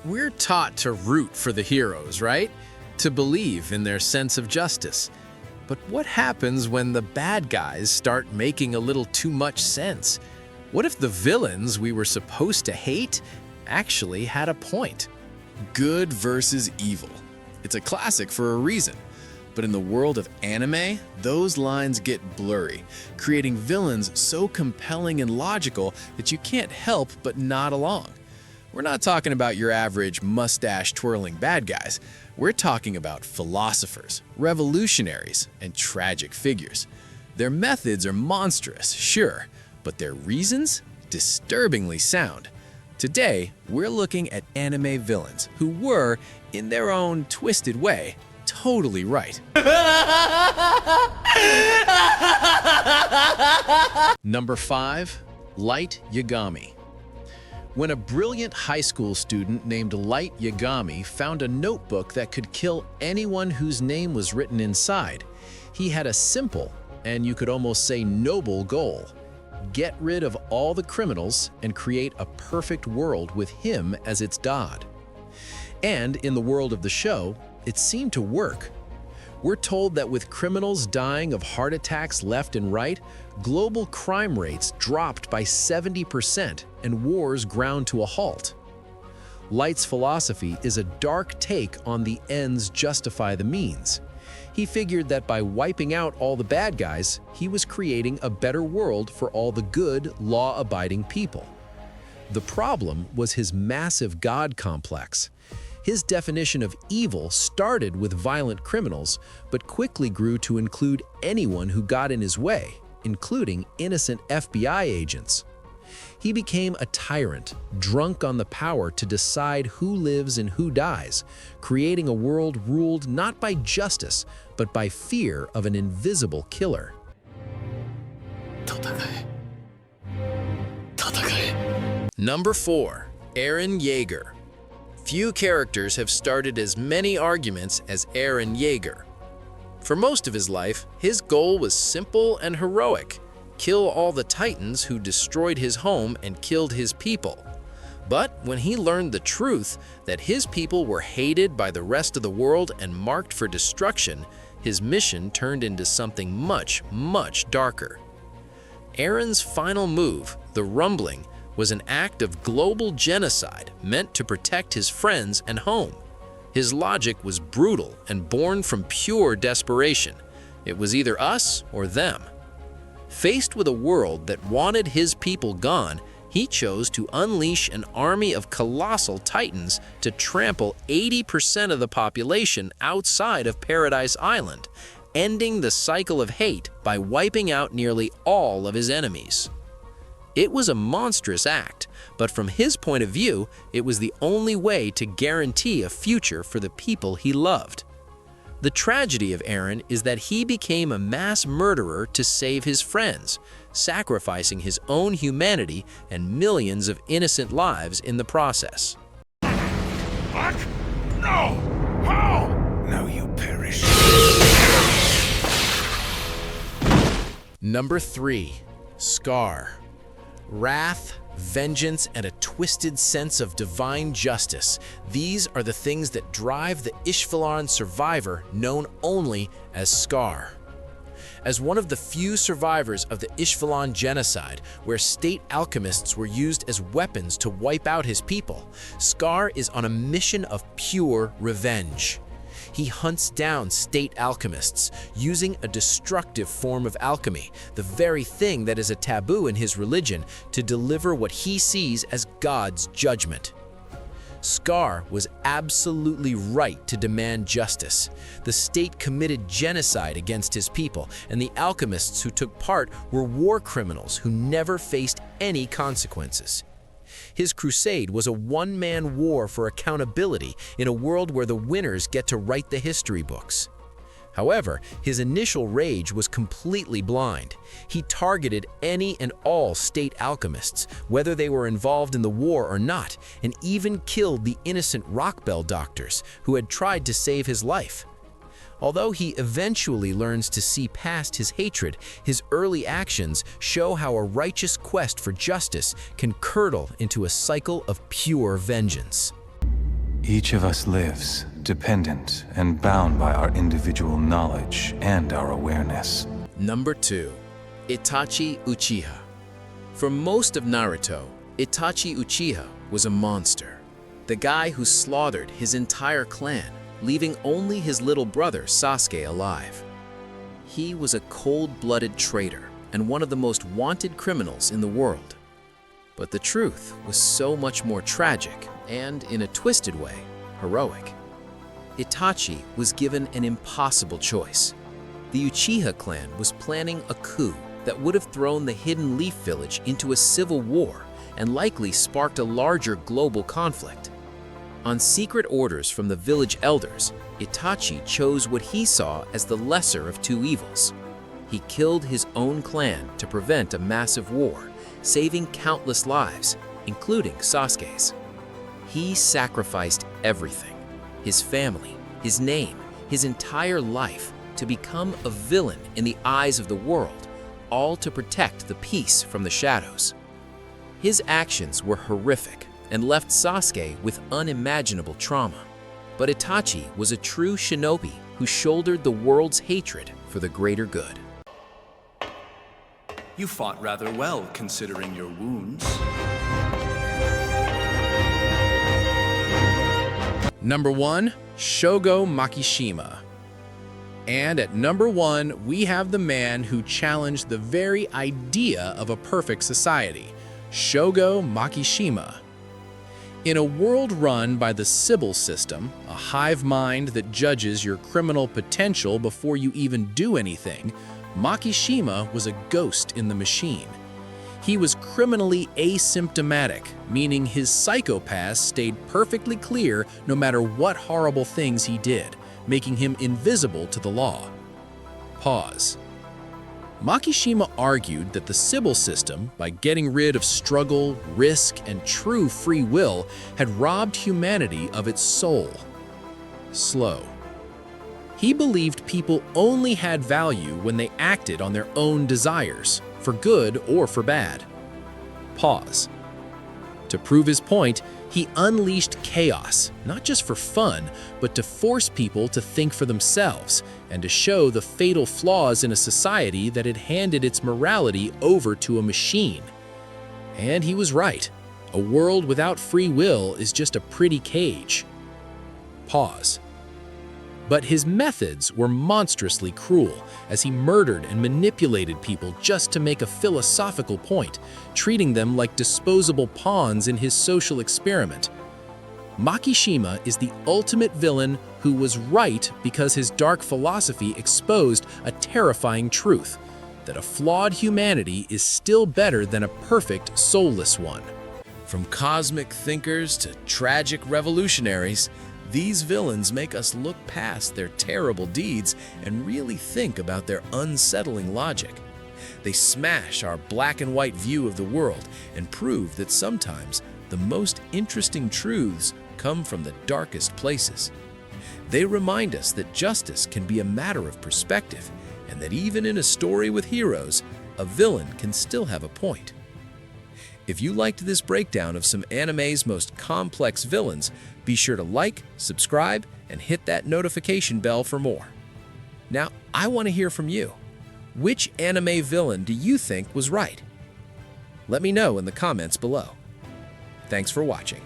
We're taught to root for the heroes, right? To believe in their sense of justice. But what happens when the bad guys start making a little too much sense? What if the villains we were supposed to hate actually had a point? Good versus evil. It's a classic for a reason. But in the world of anime, those lines get blurry, creating villains so compelling and logical that you can't help but nod along. We're not talking about your average mustache-twirling bad guys. We're talking about philosophers, revolutionaries, and tragic figures. Their methods are monstrous, sure, but their reasons? Disturbingly sound. Today, we're looking at anime villains who were, in their own twisted way, totally right. Number 5. Light Yagami. When a brilliant high school student named Light Yagami found a notebook that could kill anyone whose name was written inside, he had a simple, and you could almost say noble goal: get rid of all the criminals and create a perfect world with him as its god. And in the world of the show, it seemed to work. We're told that with criminals dying of heart attacks left and right, global crime rates dropped by 70% and wars ground to a halt. Light's philosophy is a dark take on the ends justify the means. He figured that by wiping out all the bad guys, he was creating a better world for all the good, law-abiding people. The problem was his massive God complex. His definition of evil started with violent criminals, but quickly grew to include anyone who got in his way, including innocent FBI agents. He became a tyrant, drunk on the power to decide who lives and who dies, creating a world ruled not by justice, but by fear of an invisible killer. Number 4. Eren Yeager. Few characters have started as many arguments as Eren Yeager. For most of his life, his goal was simple and heroic: kill all the Titans who destroyed his home and killed his people. But when he learned the truth that his people were hated by the rest of the world and marked for destruction, his mission turned into something much, much darker. Eren's final move, the Rumbling, was an act of global genocide meant to protect his friends and home. His logic was brutal and born from pure desperation. It was either us or them. Faced with a world that wanted his people gone, he chose to unleash an army of colossal titans to trample 80% of the population outside of Paradise Island, ending the cycle of hate by wiping out nearly all of his enemies. It was a monstrous act, but from his point of view, it was the only way to guarantee a future for the people he loved. The tragedy of Eren is that he became a mass murderer to save his friends, sacrificing his own humanity and millions of innocent lives in the process. What? No! How? Now you perish. Number 3. Scar. Wrath, vengeance, and a twisted sense of divine justice. These are the things that drive the Ishvalan survivor known only as Scar. As one of the few survivors of the Ishvalan genocide, where state alchemists were used as weapons to wipe out his people, Scar is on a mission of pure revenge. He hunts down state alchemists, using a destructive form of alchemy, the very thing that is a taboo in his religion, to deliver what he sees as God's judgment. Scar was absolutely right to demand justice. The state committed genocide against his people, and the alchemists who took part were war criminals who never faced any consequences. His crusade was a one-man war for accountability in a world where the winners get to write the history books. However, his initial rage was completely blind. He targeted any and all state alchemists, whether they were involved in the war or not, and even killed the innocent Rockbell doctors who had tried to save his life. Although he eventually learns to see past his hatred, his early actions show how a righteous quest for justice can curdle into a cycle of pure vengeance. Each of us lives, dependent and bound by our individual knowledge and our awareness. Number 2. Itachi Uchiha. For most of Naruto, Itachi Uchiha was a monster. The guy who slaughtered his entire clan, leaving only his little brother Sasuke alive. He was a cold-blooded traitor and one of the most wanted criminals in the world. But the truth was so much more tragic and, in a twisted way, heroic. Itachi was given an impossible choice. The Uchiha clan was planning a coup that would have thrown the Hidden Leaf Village into a civil war and likely sparked a larger global conflict. On secret orders from the village elders, Itachi chose what he saw as the lesser of two evils. He killed his own clan to prevent a massive war, saving countless lives, including Sasuke's. He sacrificed everything, his family, his name, his entire life, to become a villain in the eyes of the world, all to protect the peace from the shadows. His actions were horrific and left Sasuke with unimaginable trauma. But Itachi was a true shinobi who shouldered the world's hatred for the greater good. You fought rather well, considering your wounds. Number 1, Shogo Makishima. And at number 1, we have the man who challenged the very idea of a perfect society, Shogo Makishima. In a world run by the Sibyl system, a hive mind that judges your criminal potential before you even do anything, Makishima was a ghost in the machine. He was criminally asymptomatic, meaning his psychopaths stayed perfectly clear no matter what horrible things he did, making him invisible to the law. Pause. Makishima argued that the Sibyl system, by getting rid of struggle, risk, and true free will, had robbed humanity of its soul. Slow. He believed people only had value when they acted on their own desires, for good or for bad. Pause. To prove his point, he unleashed chaos, not just for fun, but to force people to think for themselves and to show the fatal flaws in a society that had handed its morality over to a machine. And he was right. A world without free will is just a pretty cage. Pause. But his methods were monstrously cruel, as he murdered and manipulated people just to make a philosophical point, treating them like disposable pawns in his social experiment. Makishima is the ultimate villain who was right because his dark philosophy exposed a terrifying truth, that a flawed humanity is still better than a perfect, soulless one. From cosmic thinkers to tragic revolutionaries, these villains make us look past their terrible deeds and really think about their unsettling logic. They smash our black and white view of the world and prove that sometimes the most interesting truths come from the darkest places. They remind us that justice can be a matter of perspective, and that even in a story with heroes, a villain can still have a point. If you liked this breakdown of some anime's most complex villains, be sure to like, subscribe, and hit that notification bell for more. Now, I want to hear from you. Which anime villain do you think was right? Let me know in the comments below. Thanks for watching.